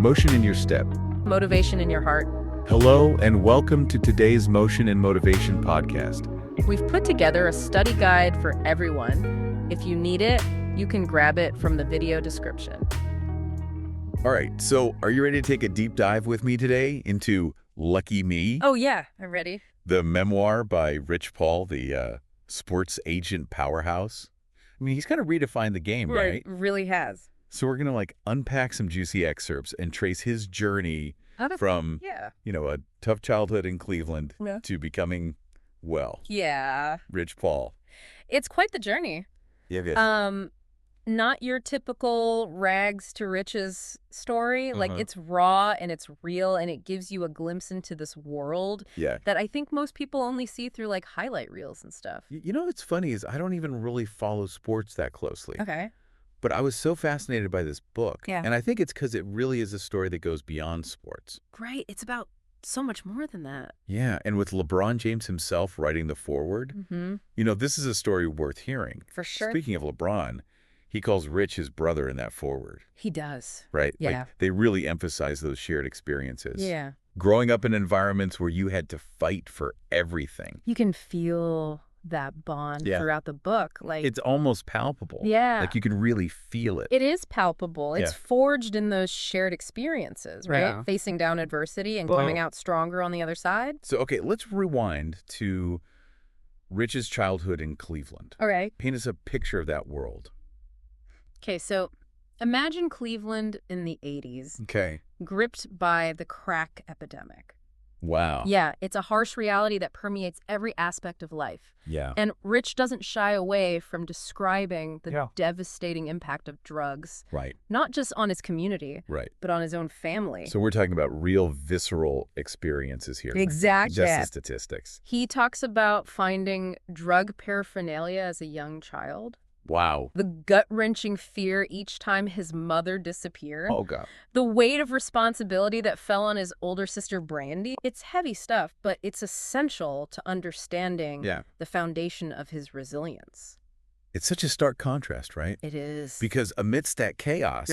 Motion in your step. Motivation in your heart. Hello, and welcome to today's Motion and Motivation podcast. We've put together a study guide for everyone. If you need it, you can grab it from the video description. All right, so are you ready to take a deep dive with me today into Lucky Me? Oh, yeah, I'm ready. The memoir by Rich Paul, the sports agent powerhouse. I mean, he's kind of redefined the game, right? Really has. So we're going to unpack some juicy excerpts and trace his journey from, a tough childhood in Cleveland to becoming, Rich Paul. It's quite the journey. Yeah. Not your typical rags to riches story. It's raw and it's real and it gives you a glimpse into this world that I think most people only see through highlight reels and stuff. You know what's funny is I don't even really follow sports that closely. Okay. But I was so fascinated by this book. Yeah. And I think it's because it really is a story that goes beyond sports. Right. It's about so much more than that. Yeah. And with LeBron James himself writing the foreword, this is a story worth hearing. For sure. Speaking of LeBron, he calls Rich his brother in that foreword. He does. Right? Yeah. They really emphasize those shared experiences. Yeah. Growing up in environments where you had to fight for everything. You can feel that bond throughout the book. It's almost palpable. Yeah. You can really feel it. It is palpable. It's forged in those shared experiences, right? Yeah. Facing down adversity and coming out stronger on the other side. So, okay, let's rewind to Rich's childhood in Cleveland. All right. Paint us a picture of that world. Okay, so imagine Cleveland in the 80s. Okay. Gripped by the crack epidemic. Wow. Yeah, it's a harsh reality that permeates every aspect of life. Yeah. And Rich doesn't shy away from describing the devastating impact of drugs. Right. Not just on his community, but on his own family. So we're talking about real visceral experiences here. Exactly. Just the statistics. He talks about finding drug paraphernalia as a young child. Wow. The gut-wrenching fear each time his mother disappeared. Oh, God. The weight of responsibility that fell on his older sister, Brandy. It's heavy stuff, but it's essential to understanding the foundation of his resilience. It's such a stark contrast, right? It is. Because amidst that chaos,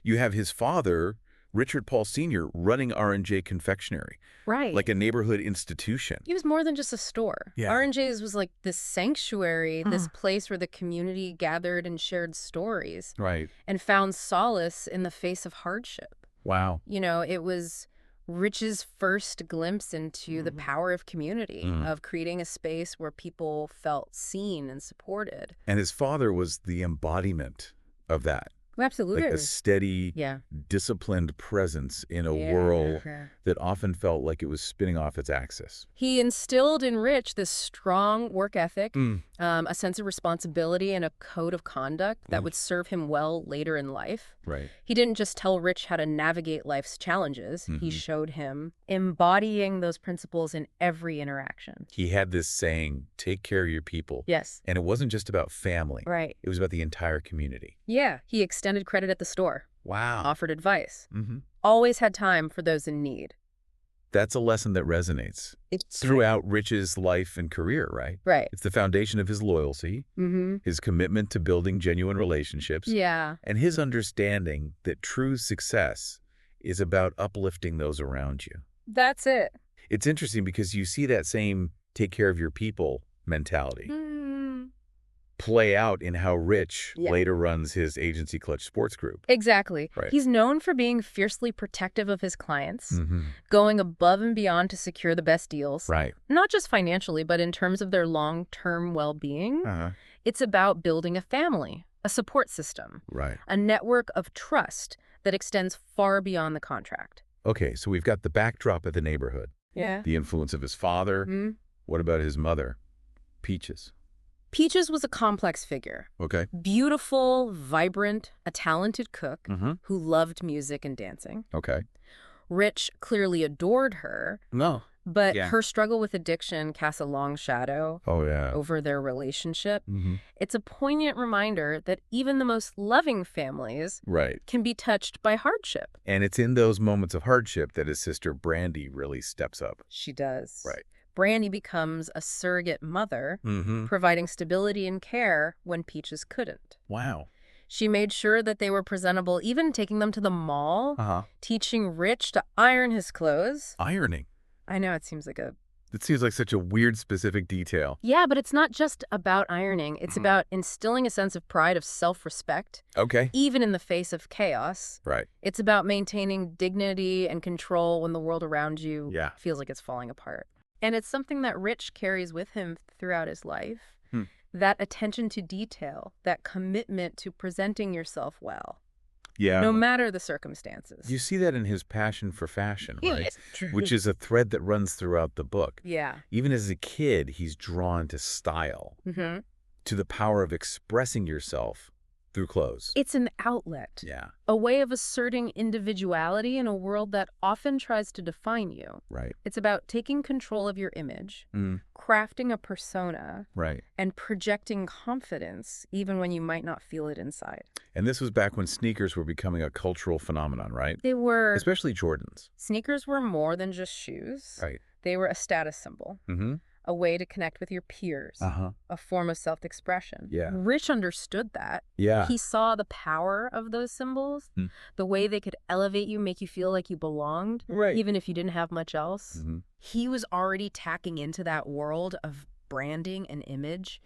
you have his father, Richard Paul Sr., running R&J Confectionary. Right. Like a neighborhood institution. He was more than just a store. Yeah. R&J's was like this sanctuary, this place where the community gathered and shared stories. Right. And found solace in the face of hardship. Wow. It was Rich's first glimpse into the power of community, of creating a space where people felt seen and supported. And his father was the embodiment of that. Absolutely. Like a steady, disciplined presence in a world that often felt like it was spinning off its axis. He instilled in Rich this strong work ethic, a sense of responsibility, and a code of conduct that would serve him well later in life. Right. He didn't just tell Rich how to navigate life's challenges. He showed him embodying those principles in every interaction. He had this saying, take care of your people. Yes. And it wasn't just about family. Right. It was about the entire community. Yeah. He extended credit at the store. Wow. Offered advice. Always had time for those in need. That's a lesson that resonates throughout Rich's life and career, right? Right. It's the foundation of his loyalty, his commitment to building genuine relationships, and his understanding that true success is about uplifting those around you. That's it. It's interesting because you see that same take care of your people mentality play out in how Rich later runs his agency Clutch Sports Group. Exactly. Right. He's known for being fiercely protective of his clients, going above and beyond to secure the best deals. Right. Not just financially, but in terms of their long-term well-being. It's about building a family, a support system, a network of trust that extends far beyond the contract. Okay, so we've got the backdrop of the neighborhood. Yeah. The influence of his father. What about his mother, Peaches? Peaches was a complex figure. Okay. Beautiful, vibrant, a talented cook who loved music and dancing. Okay. Rich clearly adored her. No. But her struggle with addiction casts a long shadow over their relationship. It's a poignant reminder that even the most loving families can be touched by hardship. And it's in those moments of hardship that his sister Brandy really steps up. She does. Right. Brandy becomes a surrogate mother, providing stability and care when Peaches couldn't. Wow. She made sure that they were presentable, even taking them to the mall, teaching Rich to iron his clothes. Ironing? I know, it seems like such a weird, specific detail. Yeah, but it's not just about ironing. It's about instilling a sense of pride, of self-respect. Okay. Even in the face of chaos. Right. It's about maintaining dignity and control when the world around you feels like it's falling apart. And it's something that Rich carries with him throughout his life. That attention to detail, that commitment to presenting yourself well. Yeah. No matter the circumstances. You see that in his passion for fashion, right? Which is a thread that runs throughout the book. Yeah. Even as a kid, he's drawn to style, to the power of expressing yourself through clothes. It's an outlet. Yeah. A way of asserting individuality in a world that often tries to define you. Right. It's about taking control of your image, crafting a persona, and projecting confidence even when you might not feel it inside. And this was back when sneakers were becoming a cultural phenomenon, right? They were. Especially Jordans. Sneakers were more than just shoes. Right. They were a status symbol. A way to connect with your peers, a form of self-expression. Yeah. Rich understood that. Yeah. He saw the power of those symbols, the way they could elevate you, make you feel like you belonged, even if you didn't have much else. He was already tacking into that world of branding and image,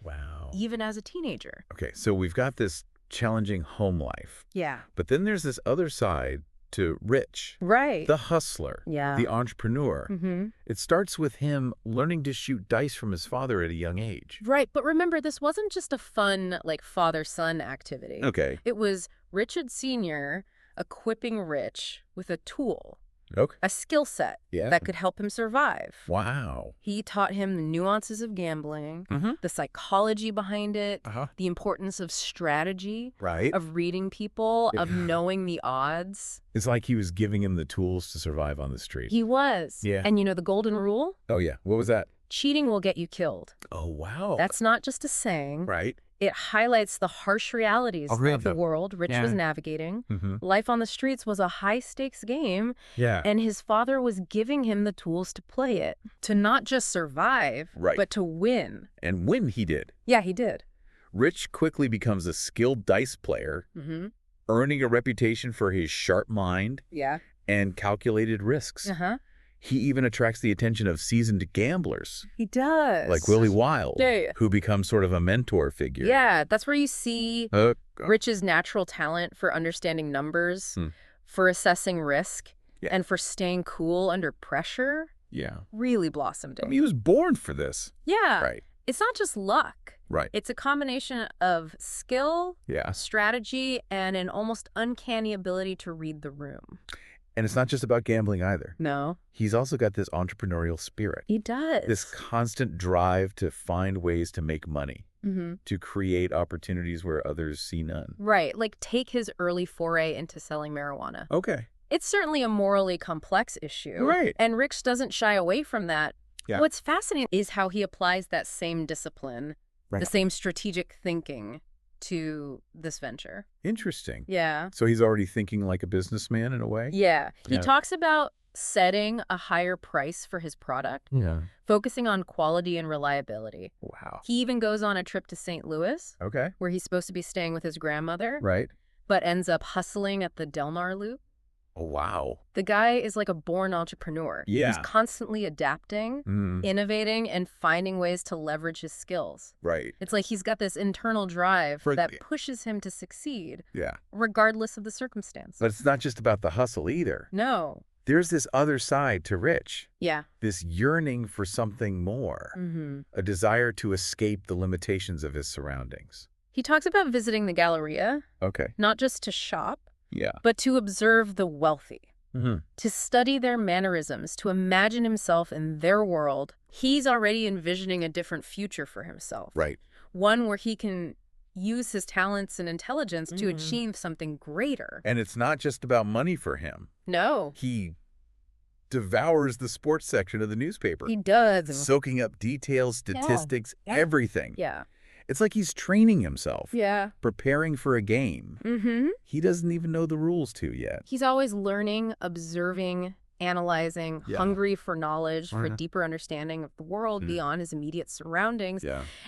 even as a teenager. Okay, so we've got this challenging home life. Yeah. But then there's this other side to Rich. Right. The hustler. Yeah. The entrepreneur. It starts with him learning to shoot dice from his father at a young age. Right, but remember, this wasn't just a fun, like, father-son activity. Okay. It was Richard Sr. equipping Rich with a tool. Okay. A skill set that could help him survive. Wow. He taught him the nuances of gambling, the psychology behind it, the importance of strategy, of reading people, of knowing the odds. It's like he was giving him the tools to survive on the street. He was. Yeah. And you know the golden rule? Oh, yeah. What was that? Cheating will get you killed. Oh, wow. That's not just a saying. Right. It highlights the harsh realities of the world Rich was navigating. Life on the streets was a high-stakes game, and his father was giving him the tools to play it, to not just survive, but to win. And win he did. Yeah, he did. Rich quickly becomes a skilled dice player, earning a reputation for his sharp mind and calculated risks. He even attracts the attention of seasoned gamblers. He does. Like Willie Wild, who becomes sort of a mentor figure. Yeah, that's where you see Rich's natural talent for understanding numbers, for assessing risk, and for staying cool under pressure. Yeah. Really blossomed. I mean, he was born for this. Yeah. Right. It's not just luck. Right. It's a combination of skill, strategy, and an almost uncanny ability to read the room. And it's not just about gambling either. No. He's also got this entrepreneurial spirit. He does. This constant drive to find ways to make money, to create opportunities where others see none. Right. Like take his early foray into selling marijuana. Okay. It's certainly a morally complex issue. Right. And Rich doesn't shy away from that. Yeah. What's fascinating is how he applies that same discipline, the same strategic thinking to this venture. Interesting. Yeah. So he's already thinking like a businessman in a way? Yeah. He talks about setting a higher price for his product, focusing on quality and reliability. Wow. He even goes on a trip to St. Louis, okay, where he's supposed to be staying with his grandmother, right, but ends up hustling at the Del Mar Loop. Oh, wow. The guy is like a born entrepreneur. Yeah. He's constantly adapting, innovating, and finding ways to leverage his skills. Right. It's like he's got this internal drive that pushes him to succeed, regardless of the circumstance. But it's not just about the hustle either. No. There's this other side to Rich. Yeah. This yearning for something more. A desire to escape the limitations of his surroundings. He talks about visiting the Galleria. Okay. Not just to shop. Yeah. But to observe the wealthy, to study their mannerisms, to imagine himself in their world. He's already envisioning a different future for himself. Right. One where he can use his talents and intelligence to achieve something greater. And it's not just about money for him. No. He devours the sports section of the newspaper. He does. Soaking up details, statistics, everything. Yeah. It's like he's training himself. Yeah. Preparing for a game. He doesn't even know the rules to yet. He's always learning, observing, analyzing, hungry for knowledge, for deeper understanding of the world beyond his immediate surroundings.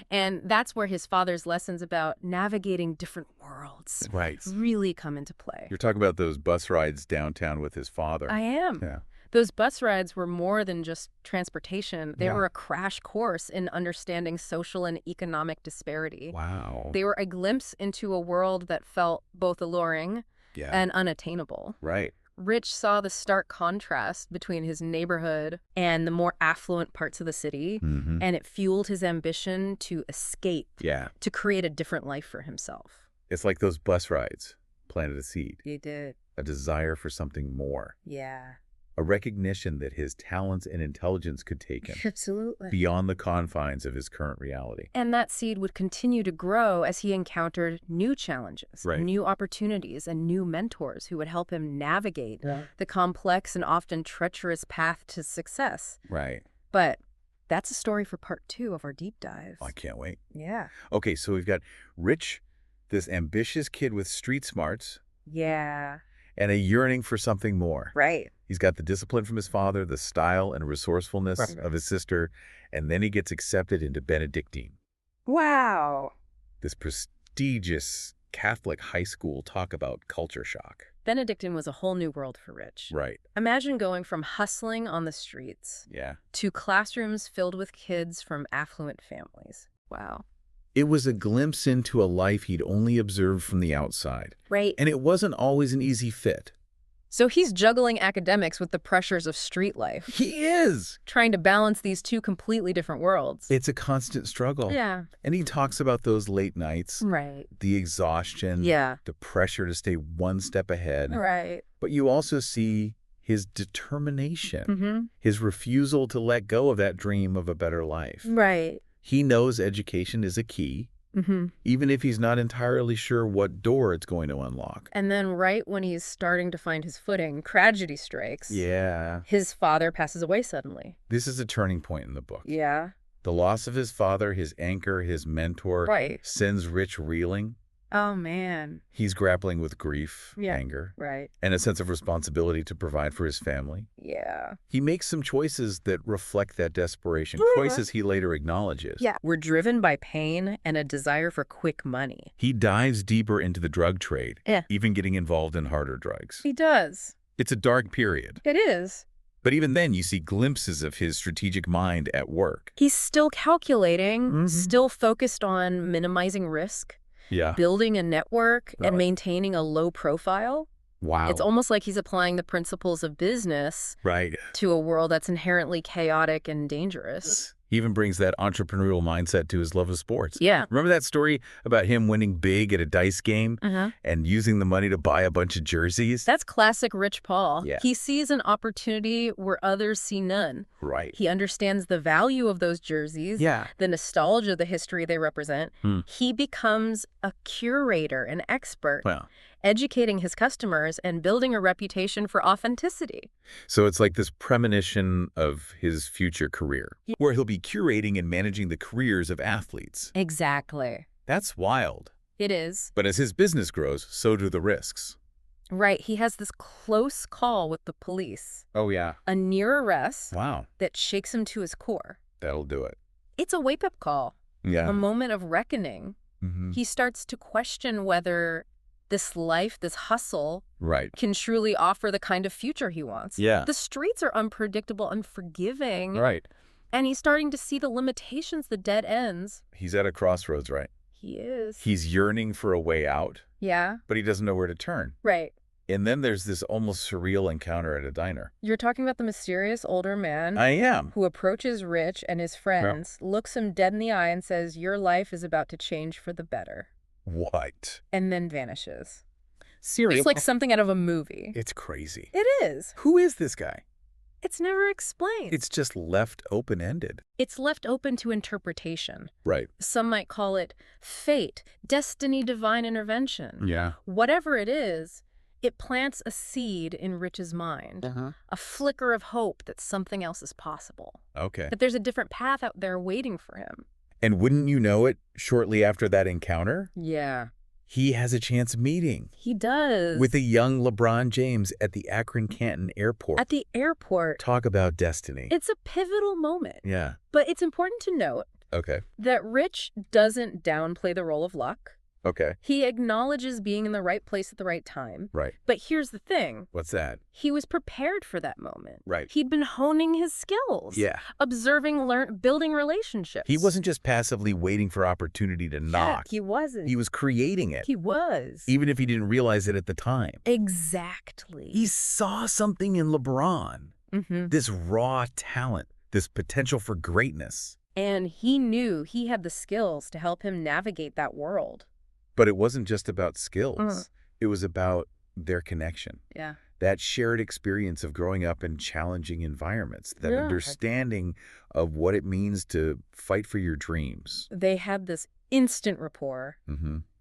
And that's where his father's lessons about navigating different worlds really come into play. You're talking about those bus rides downtown with his father. I am. Yeah. Those bus rides were more than just transportation. They were a crash course in understanding social and economic disparity. Wow. They were a glimpse into a world that felt both alluring and unattainable. Right. Rich saw the stark contrast between his neighborhood and the more affluent parts of the city, and it fueled his ambition to escape, to create a different life for himself. It's like those bus rides planted a seed. They did. A desire for something more. Yeah. A recognition that his talents and intelligence could take him beyond the confines of his current reality. And that seed would continue to grow as he encountered new challenges, new opportunities, and new mentors who would help him navigate the complex and often treacherous path to success. Right. But that's a story for part 2 of our deep dive. I can't wait. Yeah. Okay, so we've got Rich, this ambitious kid with street smarts. Yeah. And a yearning for something more. Right. He's got the discipline from his father, the style and resourcefulness of his sister, and then he gets accepted into Benedictine. Wow. This prestigious Catholic high school. Talk about culture shock. Benedictine was a whole new world for Rich. Right. Imagine going from hustling on the streets to classrooms filled with kids from affluent families. Wow. It was a glimpse into a life he'd only observed from the outside. Right. And it wasn't always an easy fit. So he's juggling academics with the pressures of street life. He is! Trying to balance these two completely different worlds. It's a constant struggle. Yeah. And he talks about those late nights. Right. The exhaustion. Yeah. The pressure to stay one step ahead. Right. But you also see his determination. His refusal to let go of that dream of a better life. Right. He knows education is a key, even if he's not entirely sure what door it's going to unlock. And then right when he's starting to find his footing, tragedy strikes. Yeah. His father passes away suddenly. This is a turning point in the book. Yeah. The loss of his father, his anchor, his mentor, sends Rich reeling. Oh, man. He's grappling with grief, anger, and a sense of responsibility to provide for his family. Yeah. He makes some choices that reflect that desperation, choices he later acknowledges. Yeah. We're driven by pain and a desire for quick money. He dives deeper into the drug trade, even getting involved in harder drugs. He does. It's a dark period. It is. But even then, you see glimpses of his strategic mind at work. He's still calculating, still focused on minimizing risk. Yeah. Building a network and maintaining a low profile. Wow. It's almost like he's applying the principles of business to a world that's inherently chaotic and dangerous. He even brings that entrepreneurial mindset to his love of sports. Yeah. Remember that story about him winning big at a dice game and using the money to buy a bunch of jerseys? That's classic Rich Paul. Yeah. He sees an opportunity where others see none. Right. He understands the value of those jerseys, the nostalgia, the history they represent. He becomes a curator, an expert. Well, educating his customers and building a reputation for authenticity. So it's like this premonition of his future career, where he'll be curating and managing the careers of athletes. Exactly. That's wild. It is. But as his business grows, so do the risks. Right. He has this close call with the police. Oh, yeah. A near arrest. Wow. That shakes him to his core. That'll do it. It's a wake-up call. Yeah. A moment of reckoning. He starts to question whether this life, this hustle, can truly offer the kind of future he wants. Yeah. The streets are unpredictable, unforgiving. Right. And he's starting to see the limitations, the dead ends. He's at a crossroads, right? He is. He's yearning for a way out. Yeah. But he doesn't know where to turn. Right. And then there's this almost surreal encounter at a diner. You're talking about the mysterious older man. I am. Who approaches Rich and his friends, looks him dead in the eye and says, "Your life is about to change for the better." What? And then vanishes. Seriously? It's like something out of a movie. It's crazy. It is. Who is this guy? It's never explained. It's just left open-ended. It's left open to interpretation. Right. Some might call it fate, destiny, divine intervention. Yeah. Whatever it is, it plants a seed in Rich's mind. A flicker of hope that something else is possible. Okay. That there's a different path out there waiting for him. And wouldn't you know it shortly after that encounter? Yeah. He has a chance meeting. He does. With a young LeBron James at the Akron-Canton airport. At the airport. Talk about destiny. It's a pivotal moment. Yeah. But it's important to note that Rich doesn't downplay the role of luck. Okay. He acknowledges being in the right place at the right time. Right. But here's the thing. What's that? He was prepared for that moment. Right. He'd been honing his skills. Yeah. Observing, building relationships. He wasn't just passively waiting for opportunity to knock. He wasn't. He was creating it. He was. Even if he didn't realize it at the time. Exactly. He saw something in LeBron. This raw talent, this potential for greatness. And he knew he had the skills to help him navigate that world. But it wasn't just about skills. It was about their connection. Yeah. That shared experience of growing up in challenging environments, that understanding of what it means to fight for your dreams. They had this instant rapport,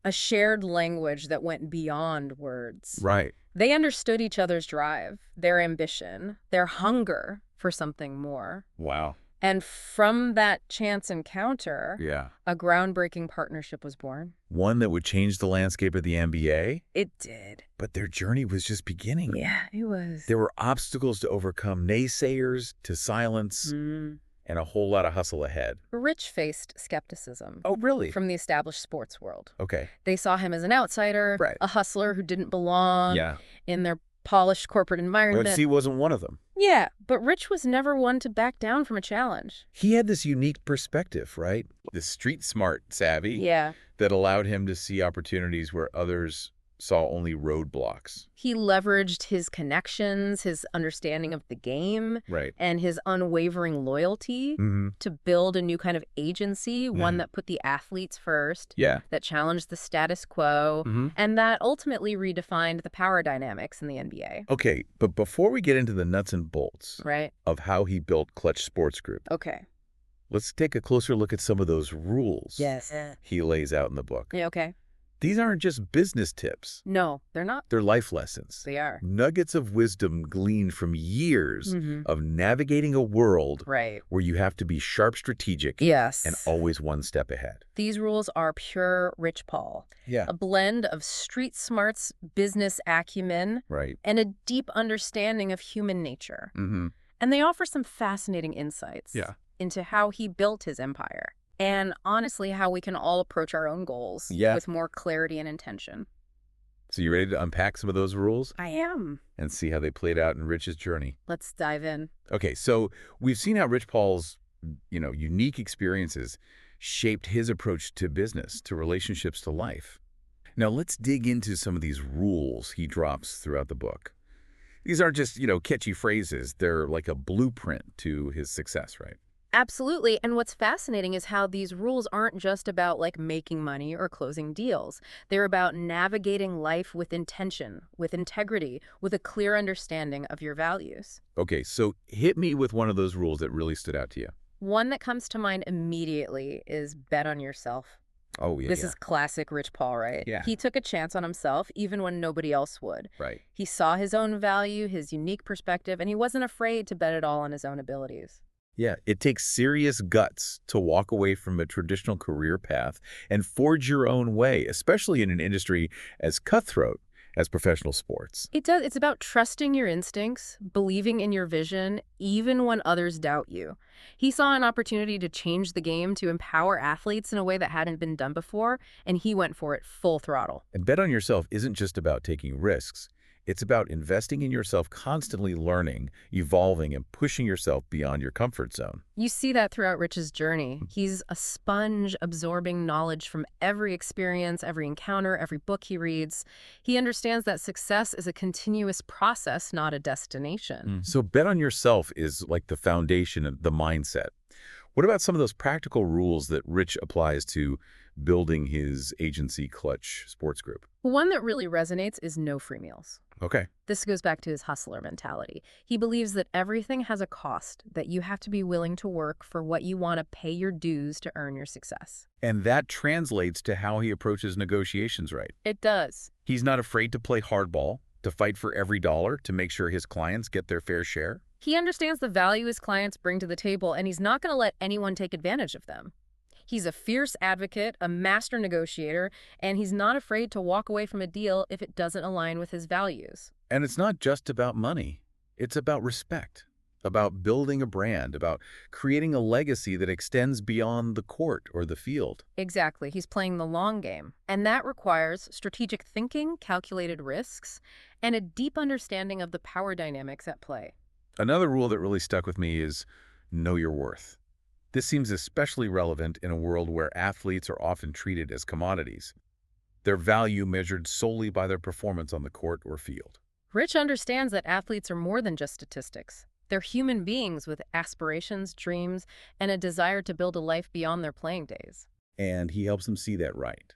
a shared language that went beyond words. Right. They understood each other's drive, their ambition, their hunger for something more. Wow. And from that chance encounter, a groundbreaking partnership was born. One that would change the landscape of the NBA? It did. But their journey was just beginning. Yeah, it was. There were obstacles to overcome, naysayers to silence, and a whole lot of hustle ahead. Rich faced skepticism. Oh, really? From the established sports world. Okay. They saw him as an outsider, a hustler who didn't belong in their polished corporate environment. But he wasn't one of them. Yeah, but Rich was never one to back down from a challenge. He had this unique perspective, right? This street smart savvy that allowed him to see opportunities where others saw only roadblocks. He leveraged his connections, his understanding of the game, and his unwavering loyalty to build a new kind of agency, one that put the athletes first, that challenged the status quo, and that ultimately redefined the power dynamics in the NBA. Okay, but before we get into the nuts and bolts of how he built Clutch Sports Group, let's take a closer look at some of those rules he lays out in the book. Yeah, okay. These aren't just business tips. No, they're not. They're life lessons. They are. Nuggets of wisdom gleaned from years of navigating a world where you have to be sharp strategic and always one step ahead. These rules are pure Rich Paul. Yeah. A blend of street smarts, business acumen, and a deep understanding of human nature. And they offer some fascinating insights into how he built his empire. And honestly, how we can all approach our own goals with more clarity and intention. So you ready to unpack some of those rules? I am. And see how they played out in Rich's journey? Let's dive in. Okay, so we've seen how Rich Paul's, unique experiences shaped his approach to business, to relationships, to life. Now let's dig into some of these rules he drops throughout the book. These aren't just, catchy phrases. They're like a blueprint to his success, right? Absolutely. And what's fascinating is how these rules aren't just about making money or closing deals. They're about navigating life with intention, with integrity, with a clear understanding of your values. Okay, so hit me with one of those rules that really stood out to you. One that comes to mind immediately is bet on yourself. Oh, yeah. This is classic Rich Paul, right? Yeah. He took a chance on himself even when nobody else would. Right. He saw his own value, his unique perspective, and he wasn't afraid to bet it all on his own abilities. Yeah, it takes serious guts to walk away from a traditional career path and forge your own way, especially in an industry as cutthroat as professional sports. It does. It's about trusting your instincts, believing in your vision, even when others doubt you. He saw an opportunity to change the game, to empower athletes in a way that hadn't been done before, and he went for it full throttle. And bet on yourself isn't just about taking risks. It's about investing in yourself, constantly learning, evolving, and pushing yourself beyond your comfort zone. You see that throughout Rich's journey. He's a sponge absorbing knowledge from every experience, every encounter, every book he reads. He understands that success is a continuous process, not a destination. So bet on yourself is like the foundation of the mindset. What about some of those practical rules that Rich applies to building his agency Clutch Sports Group? One that really resonates is no free meals. Okay. This goes back to his hustler mentality. He believes that everything has a cost, that you have to be willing to work for what you want to pay your dues to earn your success. And that translates to how he approaches negotiations, right? It does. He's not afraid to play hardball, to fight for every dollar, to make sure his clients get their fair share. He understands the value his clients bring to the table, and he's not going to let anyone take advantage of them. He's a fierce advocate, a master negotiator, and he's not afraid to walk away from a deal if it doesn't align with his values. And it's not just about money. It's about respect, about building a brand, about creating a legacy that extends beyond the court or the field. Exactly. He's playing the long game. And that requires strategic thinking, calculated risks, and a deep understanding of the power dynamics at play. Another rule that really stuck with me is know your worth. This seems especially relevant in a world where athletes are often treated as commodities, their value measured solely by their performance on the court or field. Rich understands that athletes are more than just statistics. They're human beings with aspirations, dreams, and a desire to build a life beyond their playing days. And he helps them see that right.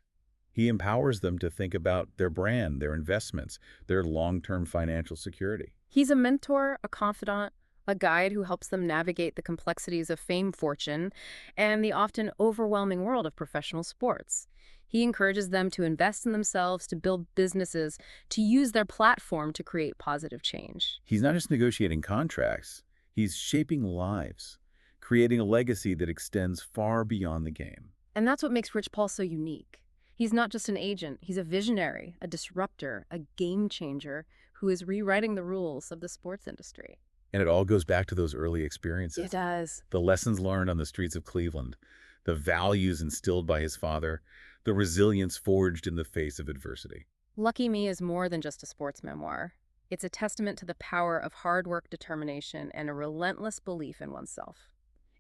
He empowers them to think about their brand, their investments, their long-term financial security. He's a mentor, a confidant, a guide who helps them navigate the complexities of fame, fortune, and the often overwhelming world of professional sports. He encourages them to invest in themselves, to build businesses, to use their platform to create positive change. He's not just negotiating contracts, he's shaping lives, creating a legacy that extends far beyond the game. And that's what makes Rich Paul so unique. He's not just an agent, he's a visionary, a disruptor, a game changer who is rewriting the rules of the sports industry. And it all goes back to those early experiences. It does. The lessons learned on the streets of Cleveland, the values instilled by his father, the resilience forged in the face of adversity. Lucky Me is more than just a sports memoir. It's a testament to the power of hard work, determination, and a relentless belief in oneself.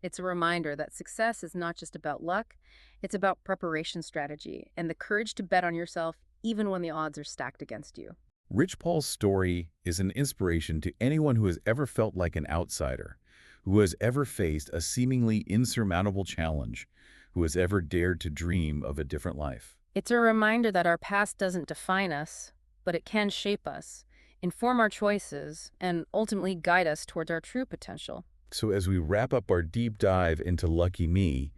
It's a reminder that success is not just about luck, it's about preparation strategy and the courage to bet on yourself even when the odds are stacked against you. Rich Paul's story is an inspiration to anyone who has ever felt like an outsider, who has ever faced a seemingly insurmountable challenge, who has ever dared to dream of a different life. It's a reminder that our past doesn't define us, but it can shape us, inform our choices, and ultimately guide us towards our true potential. So as we wrap up our deep dive into Lucky Me,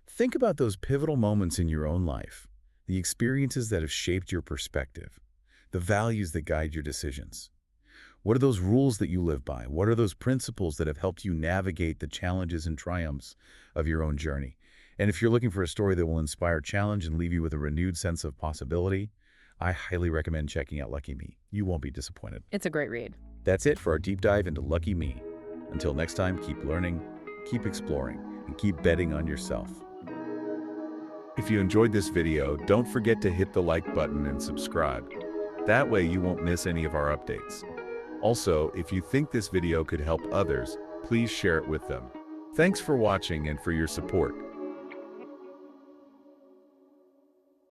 think about those pivotal moments in your own life, the experiences that have shaped your perspective, the values that guide your decisions. What are those rules that you live by? What are those principles that have helped you navigate the challenges and triumphs of your own journey? And if you're looking for a story that will inspire challenge and leave you with a renewed sense of possibility, I highly recommend checking out Lucky Me. You won't be disappointed. It's a great read. That's it for our deep dive into Lucky Me. Until next time, keep learning, keep exploring, and keep betting on yourself. If you enjoyed this video, don't forget to hit the like button and subscribe. That way you won't miss any of our updates. Also, if you think this video could help others, please share it with them. Thanks for watching and for your support.